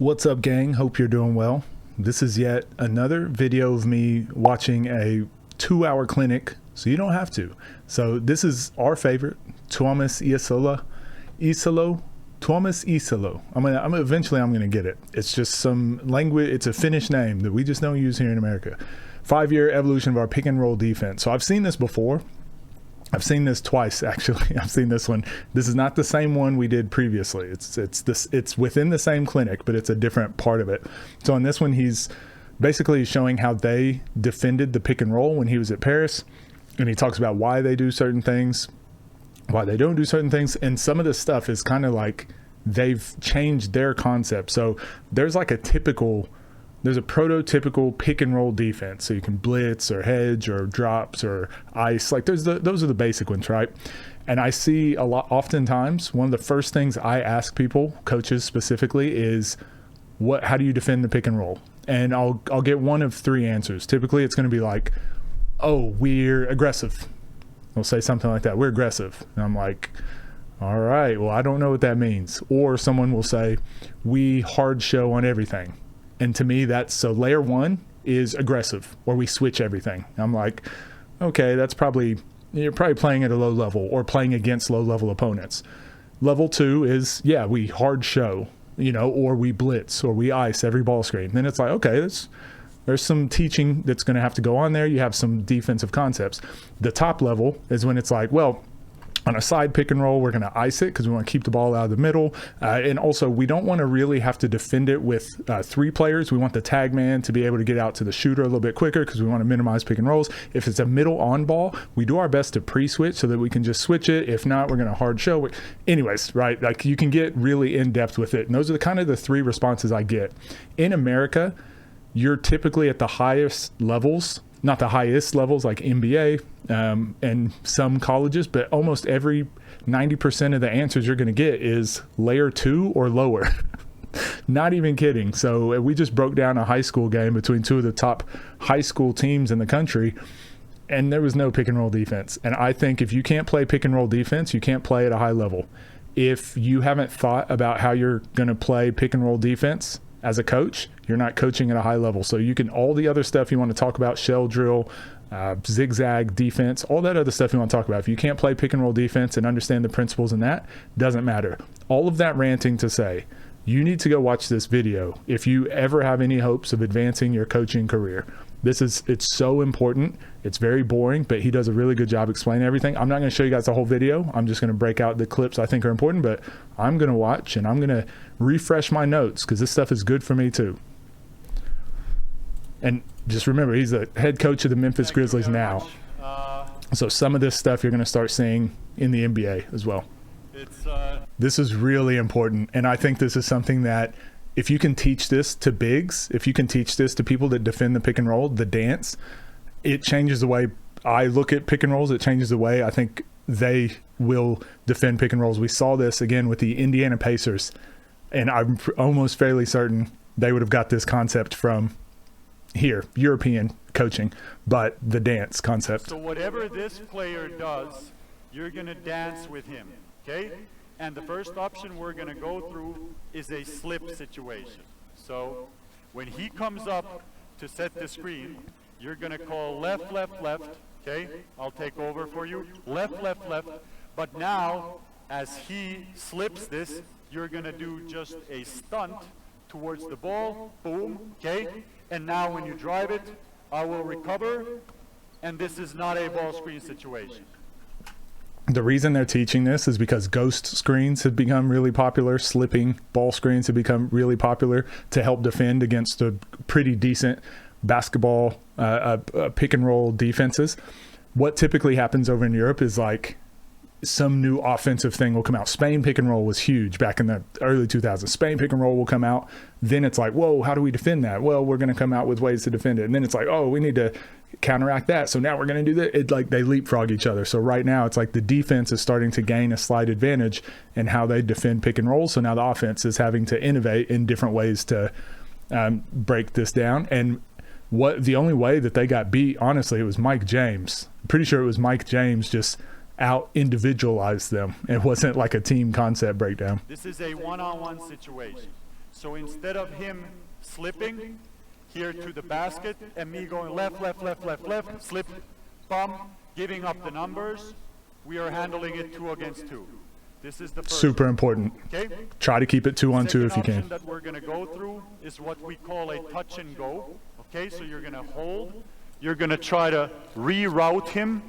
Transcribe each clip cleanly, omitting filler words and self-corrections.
What's up, gang? Hope you're doing well. This is yet another video of me watching a 2-hour clinic, so you don't have to. So this is our favorite, Thomas Isalo. Thomas Isalo. Eventually I'm gonna get it. It's just some language. It's a Finnish name that we just don't use here in America. 5-year evolution of our pick and roll defense. So I've seen this before. I've seen this twice, actually. I've seen this one. This is not the same one we did previously. It's within the same clinic, but it's a different part of it. So in this one, he's basically showing how they defended the pick and roll when he was at Paris, and he talks about why they do certain things, why they don't do certain things, and some of this stuff is kind of like they've changed their concept. So there's like there's a prototypical pick and roll defense. So you can blitz or hedge or drops or ice. Like those are the basic ones, right? And I see oftentimes, one of the first things I ask people, coaches specifically, is how do you defend the pick and roll? And I'll get one of three answers. Typically it's going to be like, oh, we're aggressive. They'll say something like that. We're aggressive. And I'm like, all right, well, I don't know what that means. Or someone will say, we hard show on everything. And to me, so layer one is aggressive, or we switch everything. I'm like, okay, you're probably playing at a low level or playing against low level opponents. Level two is, yeah, we hard show, or we blitz or we ice every ball screen. Then it's like, okay, there's some teaching that's going to have to go on there. You have some defensive concepts. The top level is when it's like, well, on a side pick and roll, we're going to ice it because we want to keep the ball out of the middle. And also, we don't want to really have to defend it with 3 players. We want the tag man to be able to get out to the shooter a little bit quicker because we want to minimize pick and rolls. If it's a middle on ball, we do our best to pre-switch so that we can just switch it. If not, we're going to hard show. Anyways, right? Like you can get really in depth with it. And those are the 3 responses I get. In America, you're typically at the highest levels. Not the highest levels like NBA and some colleges, but almost every 90% of the answers you're going to get is layer 2 or lower. Not even kidding. So we just broke down a high school game between 2 of the top high school teams in the country, and there was no pick and roll defense. And I think if you can't play pick and roll defense, you can't play at a high level. If you haven't thought about how you're going to play pick and roll defense as a coach, you're not coaching at a high level. So you can, all the other stuff you want to talk about, shell drill, zigzag defense, all that other stuff you want to talk about. If you can't play pick and roll defense and understand the principles in that, doesn't matter. All of that ranting to say, you need to go watch this video if you ever have any hopes of advancing your coaching career. It's so important. It's very boring, but he does a really good job explaining everything. I'm not going to show you guys the whole video. I'm just going to break out the clips I think are important, but I'm going to watch and I'm going to refresh my notes because this stuff is good for me too. And just remember, he's the head coach of the Memphis Grizzlies now. So some of this stuff you're going to start seeing in the NBA as well. This is really important. And I think this is something that if you can teach this to bigs, if you can teach this to people that defend the pick and roll, the dance, it changes the way I look at pick and rolls. It changes the way I think they will defend pick and rolls. We saw this again with the Indiana Pacers, and I'm almost fairly certain they would have got this concept from here, European coaching, but the dance concept. So whatever this player does, you're going to dance with him, okay? And the first option we're going to go through is a slip situation. So when he comes up to set the screen, you're going to call left, left, left, okay? I'll take over for you. Left, left, left. But now, as he slips this, you're going to do just a stunt towards the ball. Boom, okay? And now when you drive it, I will recover. And this is not a ball screen situation. The reason they're teaching this is because ghost screens have become really popular. Slipping ball screens have become really popular to help defend against a pretty decent basketball pick and roll defenses. What typically happens over in Europe is like some new offensive thing will come out. Spain pick and roll was huge back in the early 2000s. Spain pick and roll will come out. Then it's like, whoa, how do we defend that? Well, we're going to come out with ways to defend it. And then it's like, oh, we need to counteract that. So now we're going to do that. It like they leapfrog each other. So right now it's like the defense is starting to gain a slight advantage in how they defend pick and roll. So now the offense is having to innovate in different ways to break this down. And the only way that they got beat, honestly, it was Mike James. I'm pretty sure it was Mike James just out individualized them. It wasn't like a team concept breakdown. This is a one-on-one situation. So instead of him slipping here to the basket and me going left, left, left, left, left, slip, bum, giving up the numbers, we are handling it 2 against 2. This is the first Super important. Okay? Try to keep it 2-on-2 if you Second can. option that we're going to go through is what we call a touch and go. Okay, so you're going to hold. You're going to try to reroute him.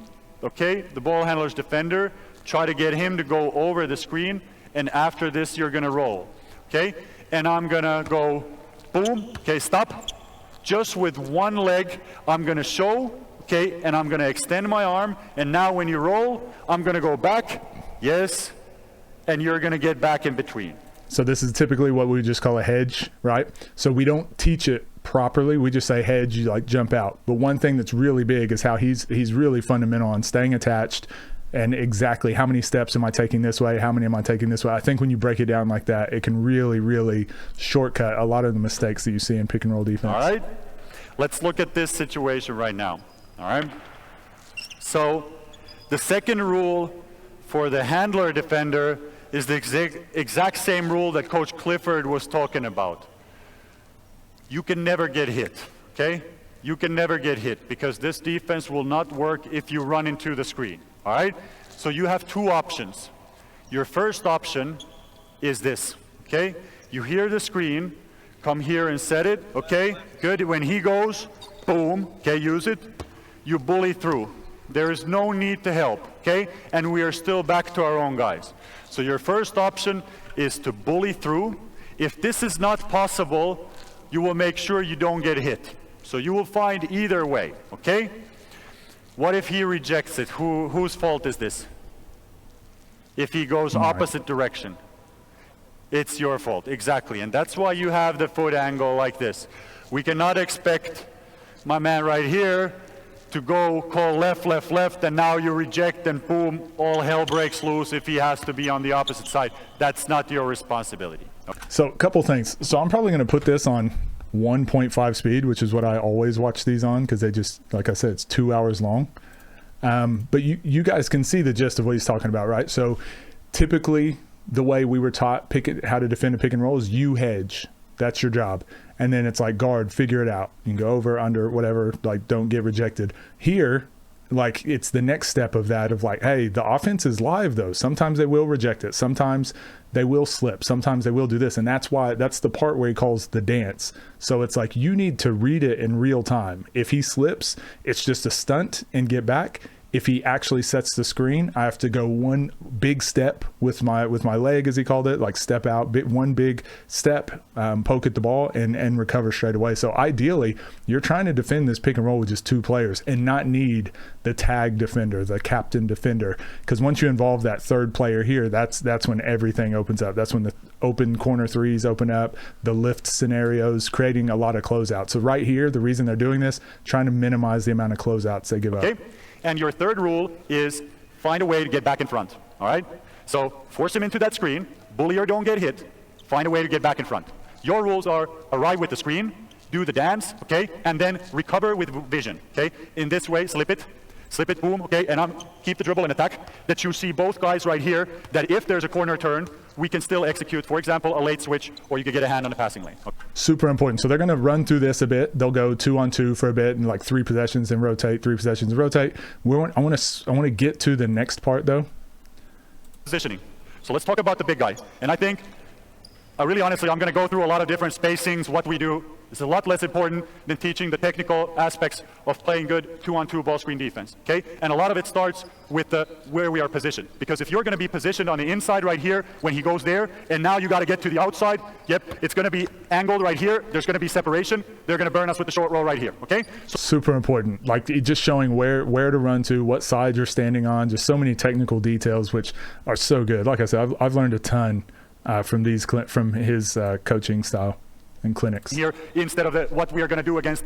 Okay, the ball handler's defender. Try to get him to go over the screen. And after this, you're going to roll. Okay, and I'm going to go boom. Okay, stop. Just with one leg, I'm going to show. Okay, and I'm going to extend my arm. And now when you roll, I'm going to go back. Yes. And you're going to get back in between. So this is typically what we just call a hedge, right? So we don't teach it properly. We just say hedge, you like jump out. But one thing that's really big is how he's really fundamental on staying attached and exactly how many steps am I taking this way? How many am I taking this way? I think when you break it down like that, it can really, really shortcut a lot of the mistakes that you see in pick and roll defense. All right. Let's look at this situation right now. All right. So the second rule for the handler defender is the exact same rule that Coach Clifford was talking about. You can never get hit, okay? You can never get hit because this defense will not work if you run into the screen, all right? So you have 2 options. Your first option is this, okay? You hear the screen, come here and set it, okay? Good, when he goes, boom, okay, use it. You bully through. There is no need to help, okay? And we are still back to our own guys. So your first option is to bully through. If this is not possible, you will make sure you don't get hit. So you will find either way, okay? What if he rejects it? Whose fault is this? If he goes opposite direction, it's your fault, exactly. And that's why you have the foot angle like this. We cannot expect my man right here to go call left, left, left, and now you reject and boom, all hell breaks loose if he has to be on the opposite side. That's not your responsibility. Okay. So a couple things. So I'm probably going to put this on 1.5 speed, which is what I always watch these on because they just, like I said, it's 2 hours long. But you guys can see the gist of what he's talking about, right? So typically the way we were taught how to defend a pick and roll is you hedge. That's your job. And then it's like guard, figure it out. You can go over, under, whatever, like don't get rejected. Here, like it's the next step of that of like, hey, the offense is live though. Sometimes they will reject it. Sometimes they will slip. Sometimes they will do this. And that's the part where he calls the dance. So it's like you need to read it in real time. If he slips, it's just a stunt and get back. If he actually sets the screen, I have to go one big step with my leg, as he called it, like step out, one big step, poke at the ball, and recover straight away. So ideally, you're trying to defend this pick and roll with just 2 players and not need the tag defender, the captain defender, because once you involve that third player here, that's when everything opens up. That's when the open corner threes open up, the lift scenarios, creating a lot of closeouts. So right here, the reason they're doing this, trying to minimize the amount of closeouts they give up. And your third rule is find a way to get back in front, all right? So force him into that screen, bully or don't get hit, find a way to get back in front. Your rules are arrive with the screen, do the dance, okay, and then recover with vision, okay? In this way, slip it, boom, okay, and keep the dribble and attack, that you see both guys right here, that if there's a corner turn, we can still execute, for example, a late switch, or you could get a hand on the passing lane. Okay. Super important. So they're going to run through this a bit. They'll go 2-on-2 for a bit and like 3 possessions and rotate, 3 possessions and rotate. I want to get to the next part though. Positioning. So let's talk about the big guy. And I think, really honestly, I'm going to go through a lot of different spacings, what we do. It's a lot less important than teaching the technical aspects of playing good 2-on-2 ball screen defense, okay? And a lot of it starts with where we are positioned. Because if you're going to be positioned on the inside right here when he goes there, and now you got to get to the outside, yep, it's going to be angled right here. There's going to be separation. They're going to burn us with the short roll right here, okay? So super important. Like just showing where to run to, what side you're standing on, just so many technical details, which are so good. Like I said, I've learned a ton from his coaching style and clinics. Here, instead of what we are going to do against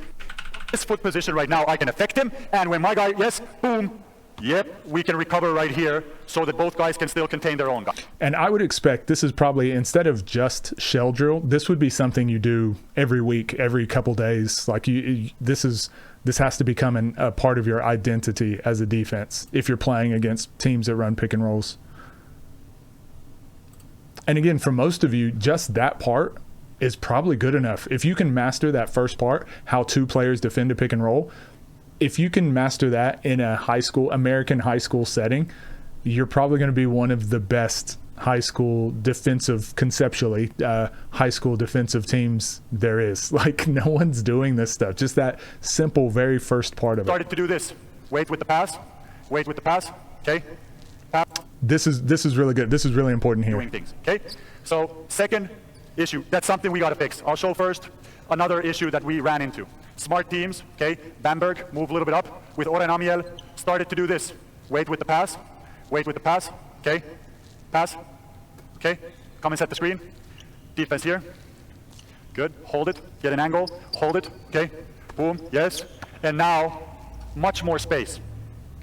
this foot position right now, I can affect him, and when my guy, yes, boom, yep, we can recover right here so that both guys can still contain their own guy. And I would expect this is probably, instead of just shell drill, this would be something you do every week, every couple days. Like this has to become a part of your identity as a defense if you're playing against teams that run pick and rolls. And again, for most of you, just that part is probably good enough. If you can master that first part, how two players defend a pick and roll, if you can master that in a American high school setting, you're probably going to be one of the best high school defensive teams there is. Like, no one's doing this stuff. Just that simple, very first part of it. Started to do this. Wait with the pass. Wait with the pass. Okay. Pass. This is really good. This is really important here. Doing things. Okay. So second issue. That's something we got to fix. I'll show first another issue that we ran into. Smart teams. Okay. Bamberg move a little bit up with Oren Amiel. Started to do this. Wait with the pass. Wait with the pass. Okay. Pass. Okay. Come and set the screen. Defense here. Good. Hold it. Get an angle. Hold it. Okay. Boom. Yes. And now, much more space.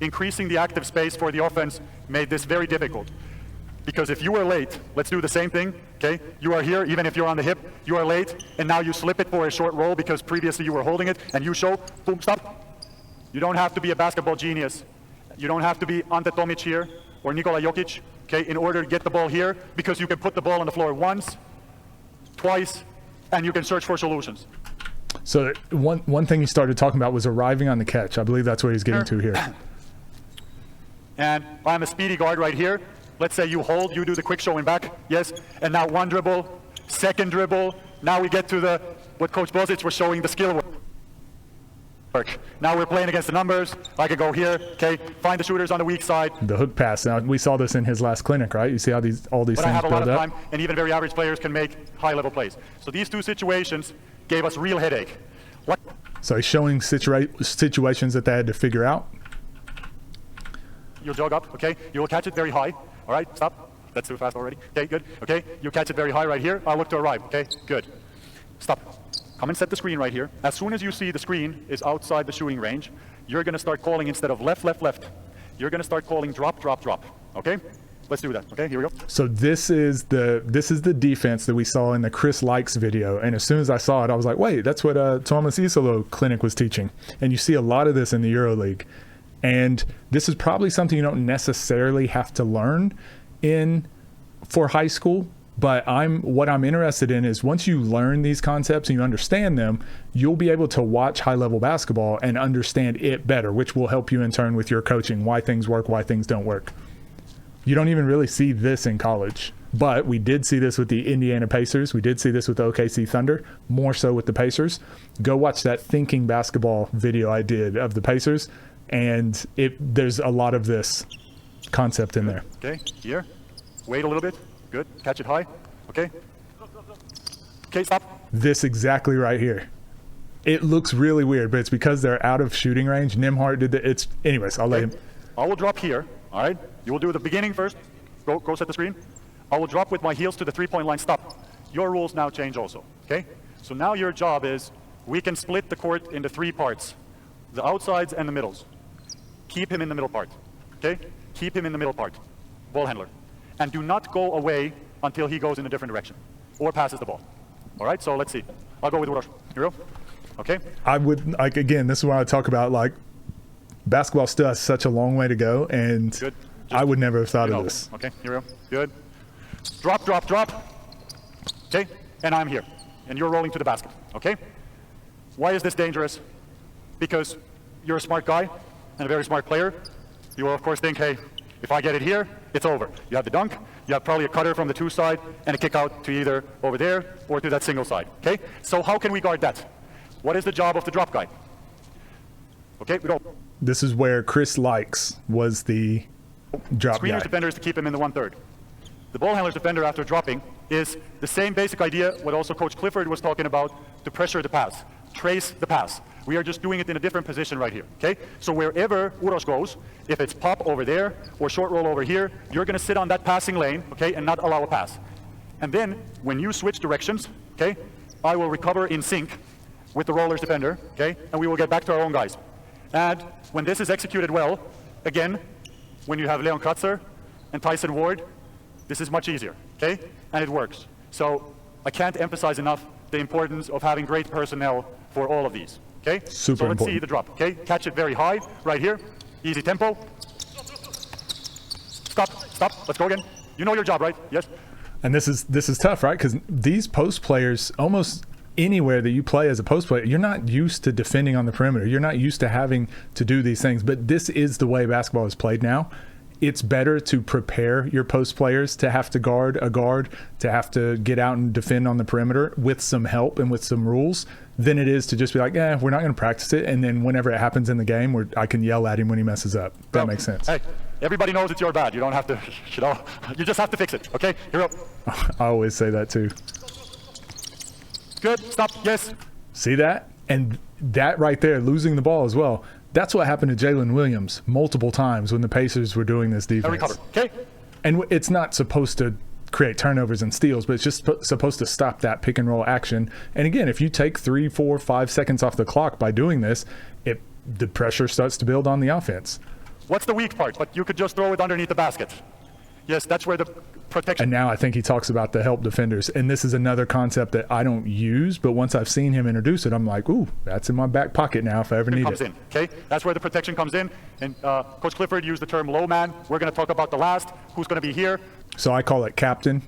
Increasing the active space for the offense made this very difficult. Because if you were late, let's do the same thing. Okay. You are here, even if you're on the hip, you are late, and now you slip it for a short roll because previously you were holding it, and you show, boom, stop. You don't have to be a basketball genius. You don't have to be Ante Tomic here or Nikola Jokic, okay, in order to get the ball here, because you can put the ball on the floor once, twice, and you can search for solutions. So one thing he started talking about was arriving on the catch. I believe that's what he's getting to here. And I'm a speedy guard right here. Let's say you hold, you do the quick showing back, yes, and now one dribble, second dribble. Now we get to what Coach Bozic was showing, the skill work. Now we're playing against the numbers. I could go here, okay, find the shooters on the weak side. The hook pass. Now we saw this in his last clinic, right? You see how all these but things I have a lot build of up? time, and even very average players can make high-level plays. So these two situations gave us real headache. So he's showing situations that they had to figure out. You'll jog up, okay? You will catch it very high. All right, stop. That's too fast already. Okay, good. Okay, you catch it very high right here. I'll look to arrive. Okay, good. Stop. Come and set the screen right here. As soon as you see the screen is outside the shooting range, you're going to start calling, instead of left, left, left, you're going to start calling drop, drop, drop. Okay? Let's do that. Okay, here we go. So this is the defense that we saw in the Chris Likes video. And as soon as I saw it, I was like, wait, that's what Thomas Isolo clinic was teaching. And you see a lot of this in the EuroLeague. And this is probably something you don't necessarily have to learn for high school. But what I'm interested in is, once you learn these concepts and you understand them, you'll be able to watch high-level basketball and understand it better, which will help you in turn with your coaching, why things work, why things don't work. You don't even really see this in college. But we did see this with the Indiana Pacers. We did see this with the OKC Thunder, more so with the Pacers. Go watch that Thinking Basketball video I did of the Pacers, and there's a lot of this concept in there. Okay, here. Wait a little bit. Good. Catch it high. Okay. Okay, stop. This exactly right here. It looks really weird, but it's because they're out of shooting range. Nimhart did that. Anyways, I'll let him. I will drop here. All right. You will do the beginning first. Go set the screen. I will drop with my heels to the three-point line. Stop. Your rules now change also. Okay. So now your job is, we can split the court into three parts: the outsides and the middles. Keep him in the middle part. Okay. Keep him in the middle part. Ball handler. And do not go away until he goes in a different direction or passes the ball. All right, so let's see. I'll go with Uroš. Here we go. Okay. I would, again, this is why I talk about, basketball still has such a long way to go, and good. I would never have thought of this. Okay, here we go. Good. Drop, drop, drop. Okay, and I'm here. And you're rolling to the basket. Okay? Why is this dangerous? Because you're a smart guy and a very smart player. You will, of course, think, hey, if I get it here, it's over. You have the dunk, you have probably a cutter from the two side, and a kick out to either over there or to that single side. Okay? So how can we guard that? What is the job of the drop guy? Okay, we go. This is where Chris Likes was the drop guy. Screener's defender is to keep him in the 1/3. The ball handler's defender after dropping is the same basic idea what also Coach Clifford was talking about, to pressure the pass, trace the pass. We are just doing it in a different position right here, okay? So wherever Uroš goes, if it's pop over there or short roll over here, you're gonna sit on that passing lane, okay, and not allow a pass. And then, when you switch directions, okay, I will recover in sync with the roller's defender, okay, and we will get back to our own guys. And when this is executed well, again, when you have Leon Kratzer and Tyson Ward, this is much easier, okay, and it works. So I can't emphasize enough the importance of having great personnel for all of these. Okay? Super so let's important. see the drop. Okay? Catch it very high, right here. Easy tempo. Stop, stop. Let's go again. You know your job, right? Yes? And this is tough, right? Because these post players, almost anywhere that you play as a post player, you're not used to defending on the perimeter. You're not used to having to do these things. But this is the way basketball is played now. It's better to prepare your post players to have to guard a guard, to have to get out and defend on the perimeter with some help and with some rules, than it is to just be like, we're not going to practice it. And then whenever it happens in the game, I can yell at him when he messes up. That makes sense. Hey, everybody knows it's your bad. You don't have to, you just have to fix it. Okay, here we go. I always say that too. Good, stop, yes. See that? And that right there, losing the ball as well. That's what happened to Jalen Williams multiple times when the Pacers were doing this defense. Recover. Okay. And it's not supposed to create turnovers and steals, but it's just supposed to stop that pick and roll action. And again, if you take 3, 4, 5 seconds off the clock by doing this, the pressure starts to build on the offense. What's the weak part? But you could just throw it underneath the basket. Yes, that's where the protection. And now I think he talks about the help defenders. And this is another concept that I don't use, but once I've seen him introduce it, I'm like, ooh, that's in my back pocket now if I ever need it. In, okay? That's where the protection comes in. And Coach Clifford used the term low man. We're going to talk about the last, who's going to be here. So I call it captain.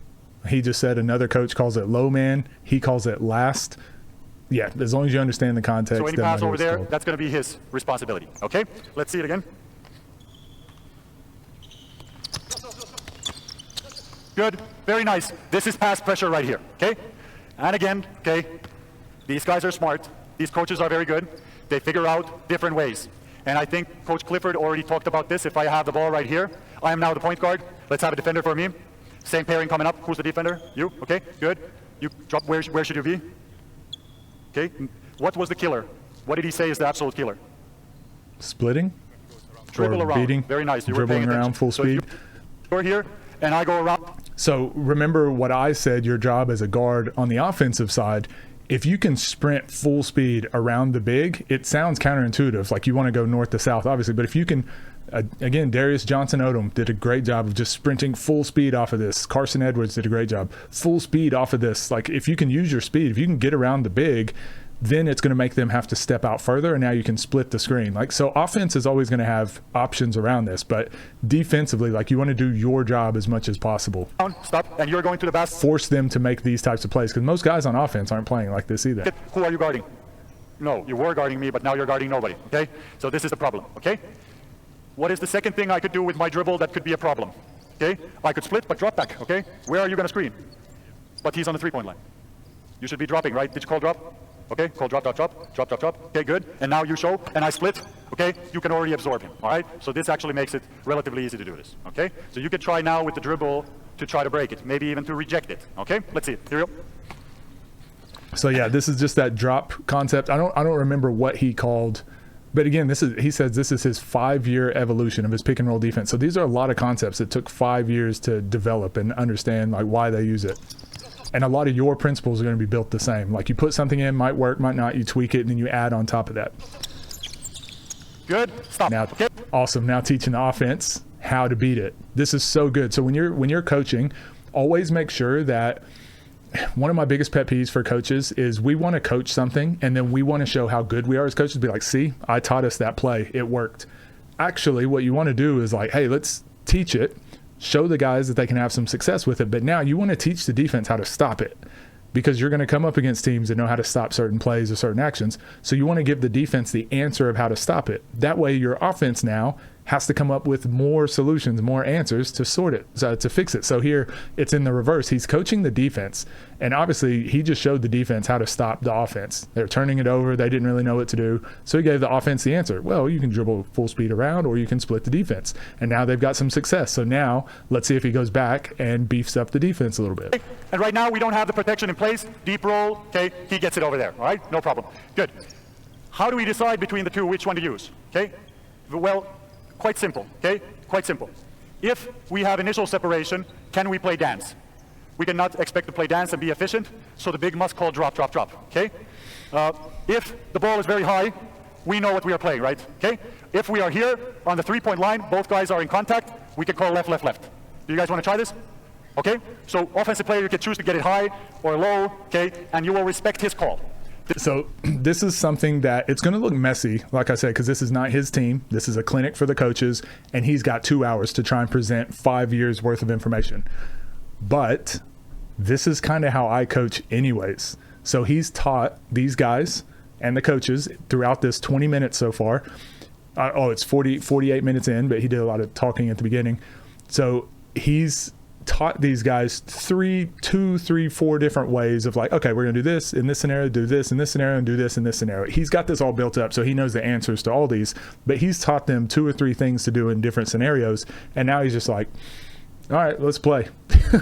He just said another coach calls it low man. He calls it last. Yeah, as long as you understand the context. So any pass over there, that's going to be his responsibility. Okay? Let's see it again. Good, very nice. This is pass pressure right here, okay? And again, okay, these guys are smart. These coaches are very good. They figure out different ways. And I think Coach Clifford already talked about this. If I have the ball right here, I am now the point guard. Let's have a defender for me. Same pairing coming up. Who's the defender? You, okay, good. You drop, where should you be? Okay, what was the killer? What did he say is the absolute killer? Splitting? Dribble or around. beating? Very nice. You dribbling were paying around full speed. You're here, and I go around. So remember what I said, your job as a guard on the offensive side, if you can sprint full speed around the big, it sounds counterintuitive, like you want to go north to south, obviously. But if you can, again, Darius Johnson-Odom did a great job of just sprinting full speed off of this. Carson Edwards did a great job. Full speed off of this. Like if you can use your speed, if you can get around the big, then it's going to make them have to step out further, and now you can split the screen. Like, so offense is always going to have options around this, but defensively, like, you want to do your job as much as possible. Stop, and you're going to the basket. Force them to make these types of plays, because most guys on offense aren't playing like this either. Who are you guarding? No, you were guarding me, but now you're guarding nobody, okay? So this is the problem, okay? What is the second thing I could do with my dribble that could be a problem? Okay, I could split, but drop back, okay? Where are you going to screen? But he's on the three-point line. You should be dropping, right? Did you call drop? Okay, call drop, drop, drop, drop, drop, drop. Okay, good. And now you show, and I split. Okay, you can already absorb him, all right? So this actually makes it relatively easy to do this, okay? So you could try now with the dribble to try to break it, maybe even to reject it, okay? Let's see it. Here we go. So yeah, this is just that drop concept. I don't remember what he called, but again, he says this is his 5-year evolution of his pick and roll defense. So these are a lot of concepts that took 5 years to develop and understand, like, why they use it. And a lot of your principles are going to be built the same. Like, you put something in, might work, might not, you tweak it, and then you add on top of that. Good. Stop. Now, okay. Awesome. Now teaching the offense how to beat it. This is so good. So when you're coaching, always make sure that one of my biggest pet peeves for coaches is we want to coach something, and then we want to show how good we are as coaches. Be like, see, I taught us that play. It worked. Actually, what you want to do is like, hey, let's teach it. Show the guys that they can have some success with it. But now you want to teach the defense how to stop it, because you're going to come up against teams that know how to stop certain plays or certain actions. So you want to give the defense the answer of how to stop it. That way your offense now has to come up with more solutions, more answers to sort it, to fix it. So here it's in the reverse. He's coaching the defense, and obviously he just showed the defense how to stop the offense. They're turning it over. They didn't really know what to do. So he gave the offense the answer. Well, you can dribble full speed around, or you can split the defense. And now they've got some success. So now let's see if he goes back and beefs up the defense a little bit. And right now we don't have the protection in place. Deep roll, okay, he gets it over there, all right? No problem. Good. How do we decide between the two which one to use, okay? Well, quite simple, okay? Quite simple. If we have initial separation, can we play dance? We cannot expect to play dance and be efficient, so the big must call drop, drop, drop, okay? If the ball is very high, we know what we are playing, right? Okay? If we are here on the three-point line, both guys are in contact, we can call left, left, left. Do you guys want to try this? Okay? So offensive player, you can choose to get it high or low, okay? And you will respect his call. So this is something that it's going to look messy, like I said, because this is not his team. This is a clinic for the coaches, and he's got 2 hours to try and present 5 years worth of information. But this is kind of how I coach anyways. So he's taught these guys and the coaches throughout this 20 minutes so far. It's 48 minutes in, but he did a lot of talking at the beginning. So he's taught these guys 2, 3, 4 different ways of like, okay, we're going to do this in this scenario, do this in this scenario, and do this in this scenario. He's got this all built up, so he knows the answers to all these, but he's taught them 2 or 3 things to do in different scenarios. And now he's just like, all right, let's play.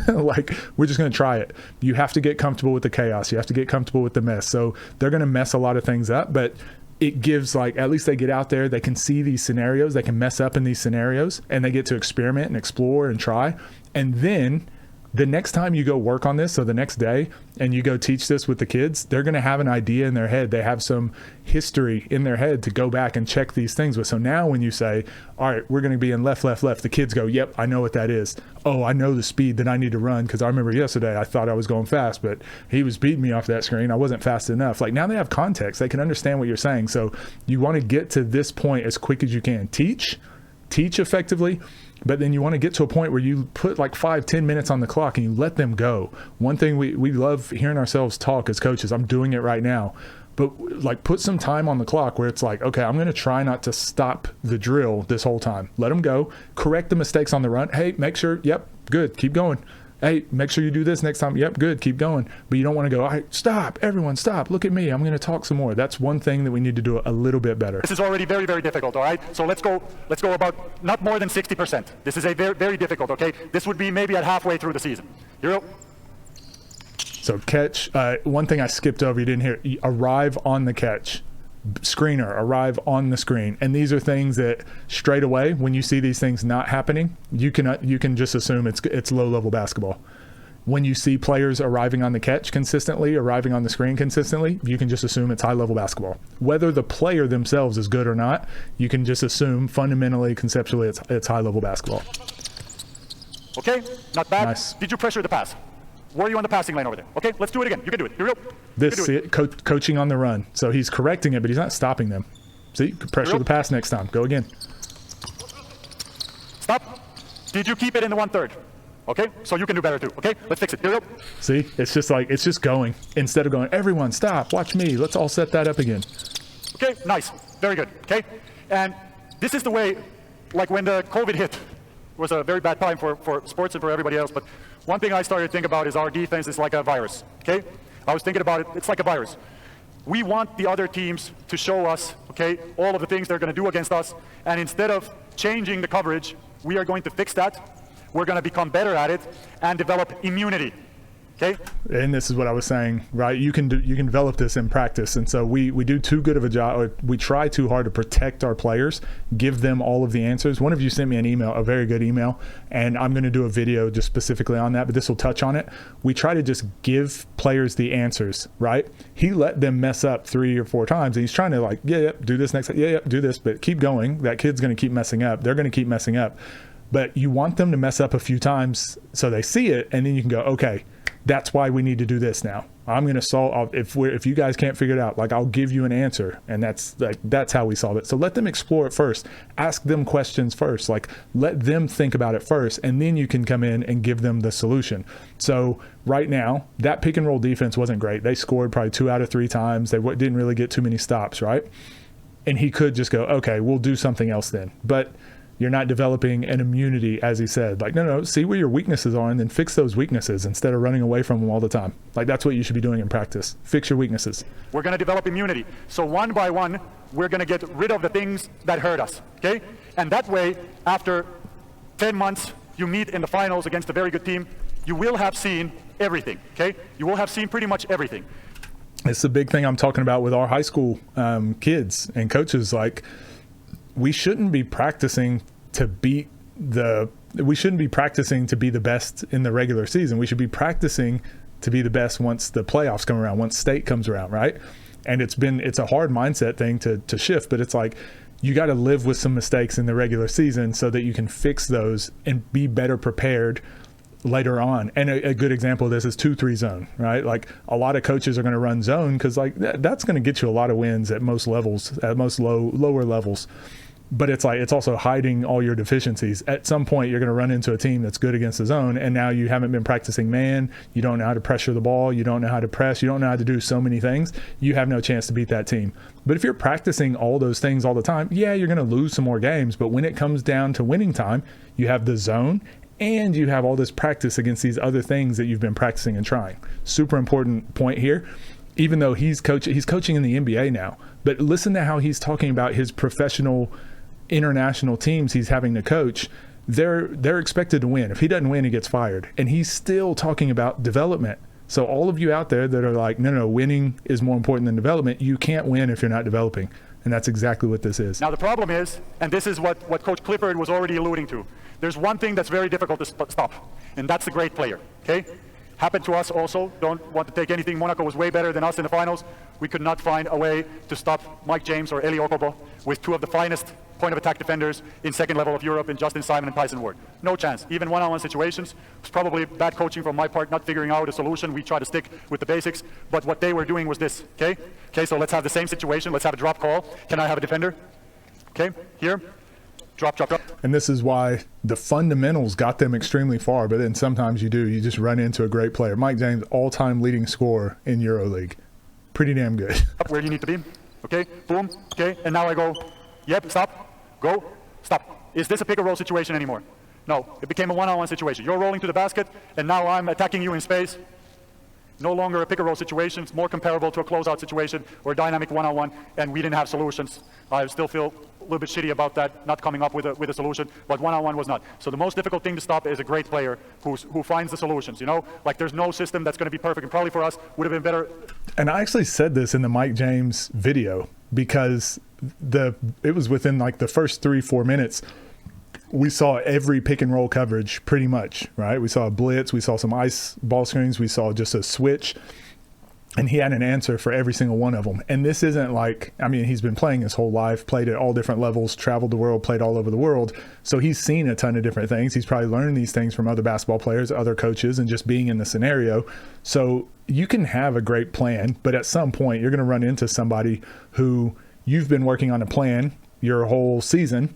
Like, we're just going to try it. You have to get comfortable with the chaos. You have to get comfortable with the mess. So they're going to mess a lot of things up, but it gives, like, at least they get out there, they can see these scenarios, they can mess up in these scenarios, and they get to experiment and explore and try. And then the next time you go work on this, so the next day, and you go teach this with the kids, they're going to have an idea in their head. They have some history in their head to go back and check these things with. So now when you say, all right, we're going to be in left, left, left, the kids go, yep, I know what that is. Oh, I know the speed that I need to run, because I remember yesterday I thought I was going fast, but he was beating me off that screen. I wasn't fast enough. Like, now they have context. They can understand what you're saying. So you want to get to this point as quick as you can. Teach effectively, but then you want to get to a point where you put like 5-10 minutes on the clock and you let them go. One thing we love hearing ourselves talk as coaches. I'm doing it right now, but like, put some time on the clock where it's like, okay, I'm going to try not to stop the drill this whole time. Let them go. Correct the mistakes on the run. Hey, make sure, yep, good, keep going. Hey, make sure you do this next time. Yep, good, keep going. But you don't want to go, all right, stop, everyone stop, look at me, I'm going to talk some more. That's one thing that we need to do a little bit better. This is already very, very difficult, all right? So let's go about not more than 60%. This is a very, very difficult, okay? This would be maybe at halfway through the season. Here we go. So catch, one thing I skipped over, you didn't hear, arrive on the catch. Screener, arrive on the screen. And these are things that straight away, when you see these things not happening, you can just assume it's low level basketball. When you see players arriving on the catch consistently, arriving on the screen consistently, you can just assume it's high level basketball. Whether the player themselves is good or not, you can just assume fundamentally, conceptually, it's high level basketball. Okay, not bad. Nice. Did you pressure the pass? Were you on the passing lane over there? Okay, let's do it again. You can do it. Here we go. This coaching on the run. So he's correcting it, but he's not stopping them. See, pressure the pass next time. Go again. Stop. Did you keep it in the 1/3? Okay, so you can do better too. Okay, let's fix it. Here we go. See, it's just going. Instead of going, everyone stop, watch me. Let's all set that up again. Okay, nice. Very good. Okay, and this is the way, like when the COVID hit, was a very bad time for sports and for everybody else, but one thing I started to think about is our defense is like a virus, okay? I was thinking about it, it's like a virus. We want the other teams to show us, okay, all of the things they're going to do against us, and instead of changing the coverage, we are going to fix that. We're going to become better at it and develop immunity. Okay. And this is what I was saying, right? You can develop this in practice. And so we do too good of a job, or we try too hard to protect our players, give them all of the answers. One of you sent me an email, a very good email, and I'm going to do a video just specifically on that, but this will touch on it. We try to just give players the answers, right? He let them mess up 3 or 4 times, and he's trying to like, yeah, do this next time. Yeah, do this, but keep going. That kid's going to keep messing up. They're going to keep messing up. But you want them to mess up a few times so they see it, and then you can go, okay, that's why we need to do this now. I'm going to solve, if you guys can't figure it out, like, I'll give you an answer. And that's how we solve it. So let them explore it first. Ask them questions first. Like, let them think about it first, and then you can come in and give them the solution. So right now, that pick and roll defense wasn't great. They scored probably 2 out of 3 times. They didn't really get too many stops, right? And he could just go, okay, we'll do something else then. But you're not developing an immunity, as he said. Like, no, see where your weaknesses are and then fix those weaknesses instead of running away from them all the time. Like, that's what you should be doing in practice. Fix your weaknesses. We're going to develop immunity. So one by one, we're going to get rid of the things that hurt us, okay? And that way, after 10 months, you meet in the finals against a very good team, you will have seen everything, okay? You will have seen pretty much everything. It's the big thing I'm talking about with our high school kids and coaches. Like, we shouldn't be practicing to be the best in the regular season. We should be practicing to be the best once the playoffs come around, once state comes around, right? And it's a hard mindset thing to shift, but it's like, you got to live with some mistakes in the regular season so that you can fix those and be better prepared later on. And a good example of this is 2-3 zone, right? Like, a lot of coaches are going to run zone because, like, that's going to get you a lot of wins at most levels, at most lower levels. but it's like, it's also hiding all your deficiencies. At some point, you're going to run into a team that's good against the zone, and now you haven't been practicing man. You don't know how to pressure the ball. You don't know how to press. You don't know how to do so many things. You have no chance to beat that team. But if you're practicing all those things all the time, yeah, you're going to lose some more games. But when it comes down to winning time, you have the zone, and you have all this practice against these other things that you've been practicing and trying. Super important point here. Even though he's coaching in the NBA now, but listen to how he's talking about his professional international teams he's having to coach. They're expected to win. If he doesn't win, he gets fired. And he's still talking about development. So all of you out there that are like, no, winning is more important than development, you can't win if you're not developing. And that's exactly what this is. Now the problem is, and this is what Coach Clifford was already alluding to, there's one thing that's very difficult to stop, and that's the great player, okay? Happened to us also. Don't want to take anything. Monaco was way better than us in the finals. We could not find a way to stop Mike James or Eli Okobo with two of the finest point of attack defenders in second level of Europe in Justin Simon and Tyson Ward. No chance. Even one-on-one situations. It was probably bad coaching from my part, not figuring out a solution. We try to stick with the basics, but what they were doing was this, okay? Okay, so let's have the same situation. Let's have a drop call. Can I have a defender? Okay, here. Drop. And this is why the fundamentals got them extremely far, but then sometimes you just run into a great player. Mike James, all-time leading scorer in EuroLeague. Pretty damn good. Up where you need to be. Okay, boom, okay, and now I go, yep, stop, go, stop. Is this a pick and roll situation anymore? No, it became a one-on-one situation. You're rolling to the basket, and now I'm attacking you in space. No longer a pick and roll situation. It's more comparable to a closeout situation or a dynamic one-on-one, and we didn't have solutions. I still feel a little bit shitty about that, not coming up with a solution, but one-on-one was not. So the most difficult thing to stop is a great player who finds the solutions, you know? Like there's no system that's going to be perfect, and probably for us would have been better. And I actually said this in the Mike James video because it was within like the first 3-4 minutes. We saw every pick and roll coverage pretty much, right? We saw a blitz, we saw some ice ball screens, we saw just a switch, and he had an answer for every single one of them. And this isn't like, I mean, he's been playing his whole life, played at all different levels, traveled the world, played all over the world. So he's seen a ton of different things. He's probably learned these things from other basketball players, other coaches, and just being in the scenario. So you can have a great plan, but at some point you're going to run into somebody who you've been working on a plan your whole season.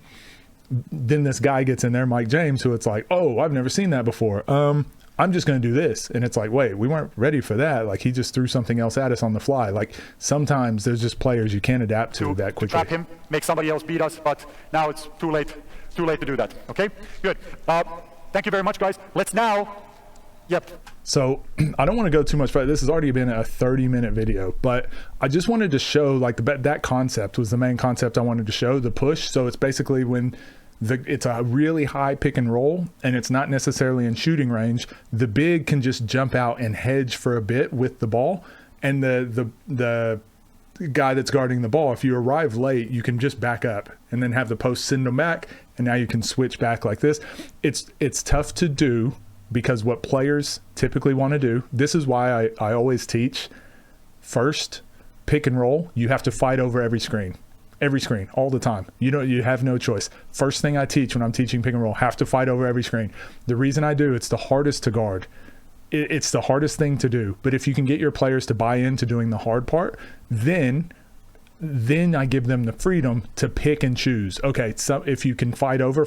Then this guy gets in there, Mike James, who it's like, oh, I've never seen that before. I'm just going to do this. And it's like, wait, we weren't ready for that. Like he just threw something else at us on the fly. Like sometimes there's just players you can't adapt to that quickly. Trap him, make somebody else beat us, but now it's too late to do that. Okay, good. Thank you very much, guys. Let's now, yep. So I don't want to go too much further. This has already been a 30-minute video, but I just wanted to show like that concept was the main concept I wanted to show, the push. So it's basically when it's a really high pick and roll and it's not necessarily in shooting range, the big can just jump out and hedge for a bit with the ball, and the guy that's guarding the ball, if you arrive late, you can just back up and then have the post send them back, and now you can switch back like this. It's tough to do because what players typically want to do, this is why I always teach first pick and roll, you have to fight over every screen all the time. You have no choice. First thing I teach when I'm teaching pick and roll, have to fight over every screen. The reason I do, it's the hardest to guard. It's the hardest thing to do. But if you can get your players to buy into doing the hard part, then I give them the freedom to pick and choose. Okay, so if you can fight over,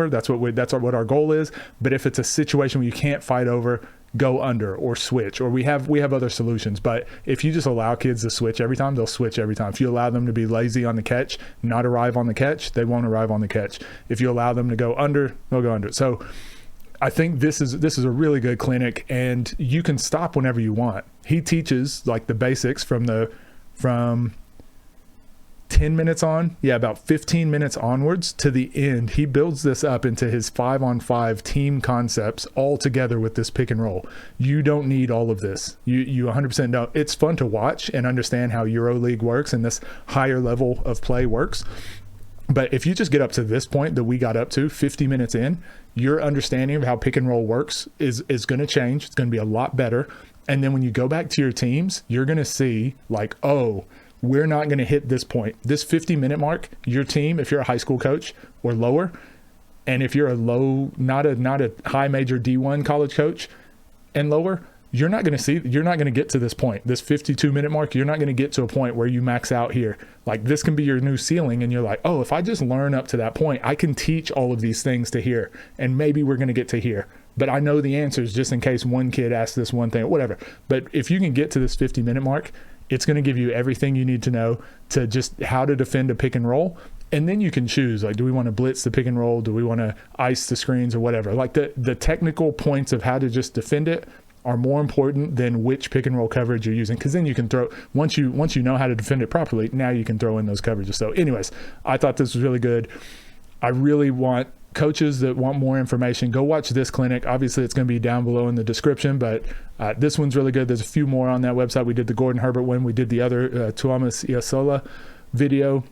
that's what our goal is. But if it's a situation where you can't fight over, go under or switch, or we have other solutions. But if you just allow kids to switch every time, they'll switch every time. If you allow them to be lazy on the catch, not arrive on the catch, they won't arrive on the catch. If you allow them to go under, they'll go under. So I think this is a really good clinic, and you can stop whenever you want. He teaches like the basics from 10 minutes on, about 15 minutes onwards to the end. He builds this up into his 5-on-5 team concepts all together with this pick and roll. You don't need all of this. You 100% don't. It's fun to watch and understand how EuroLeague works and this higher level of play works. But if you just get up to this point that we got up to 50 minutes in, your understanding of how pick and roll works is going to change. It's going to be a lot better. And then when you go back to your teams, you're going to see like, oh, we're not going to hit this point. This 50-minute mark, your team, if you're a high school coach or lower, and if you're a low, not a high major D1 college coach and lower, you're not going to get to this point, this 52-minute mark. You're not going to get to a point where you max out here. Like, this can be your new ceiling, and you're like, oh, if I just learn up to that point, I can teach all of these things to here, and maybe we're going to get to here. But I know the answers just in case one kid asks this one thing or whatever. But if you can get to this 50-minute mark, it's going to give you everything you need to know to just how to defend a pick and roll. And then you can choose, like, do we want to blitz the pick and roll? Do we want to ice the screens or whatever? Like, the technical points of how to just defend it are more important than which pick and roll coverage you're using, because then you can throw, once you know how to defend it properly, now you can throw in those coverages. So anyways, I thought this was really good. I really want coaches that want more information, go watch this clinic. Obviously, it's going to be down below in the description, but this one's really good. There's a few more on that website. We did the Gordon Herbert one. We did the other Tuomas Iasola video.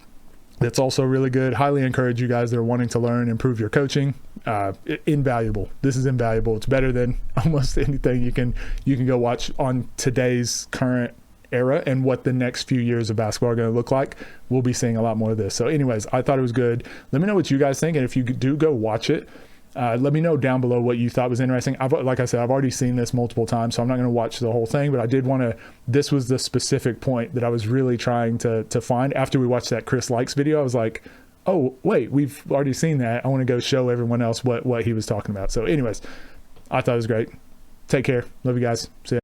That's also really good. Highly encourage you guys that are wanting to learn, improve your coaching. Invaluable. This is invaluable. It's better than almost anything you can go watch on today's current era and what the next few years of basketball are going to look like. We'll be seeing a lot more of this. So anyways, I thought it was good. Let me know what you guys think, and if you do go watch it, let me know down below what you thought was interesting. Like I said, I've already seen this multiple times, so I'm not going to watch the whole thing, but I did want to, this was the specific point that I was really trying to find. After we watched that Chris Likes video, I was like, oh, wait, we've already seen that. I want to go show everyone else what he was talking about. So anyways, I thought it was great. Take care. Love you guys. See ya.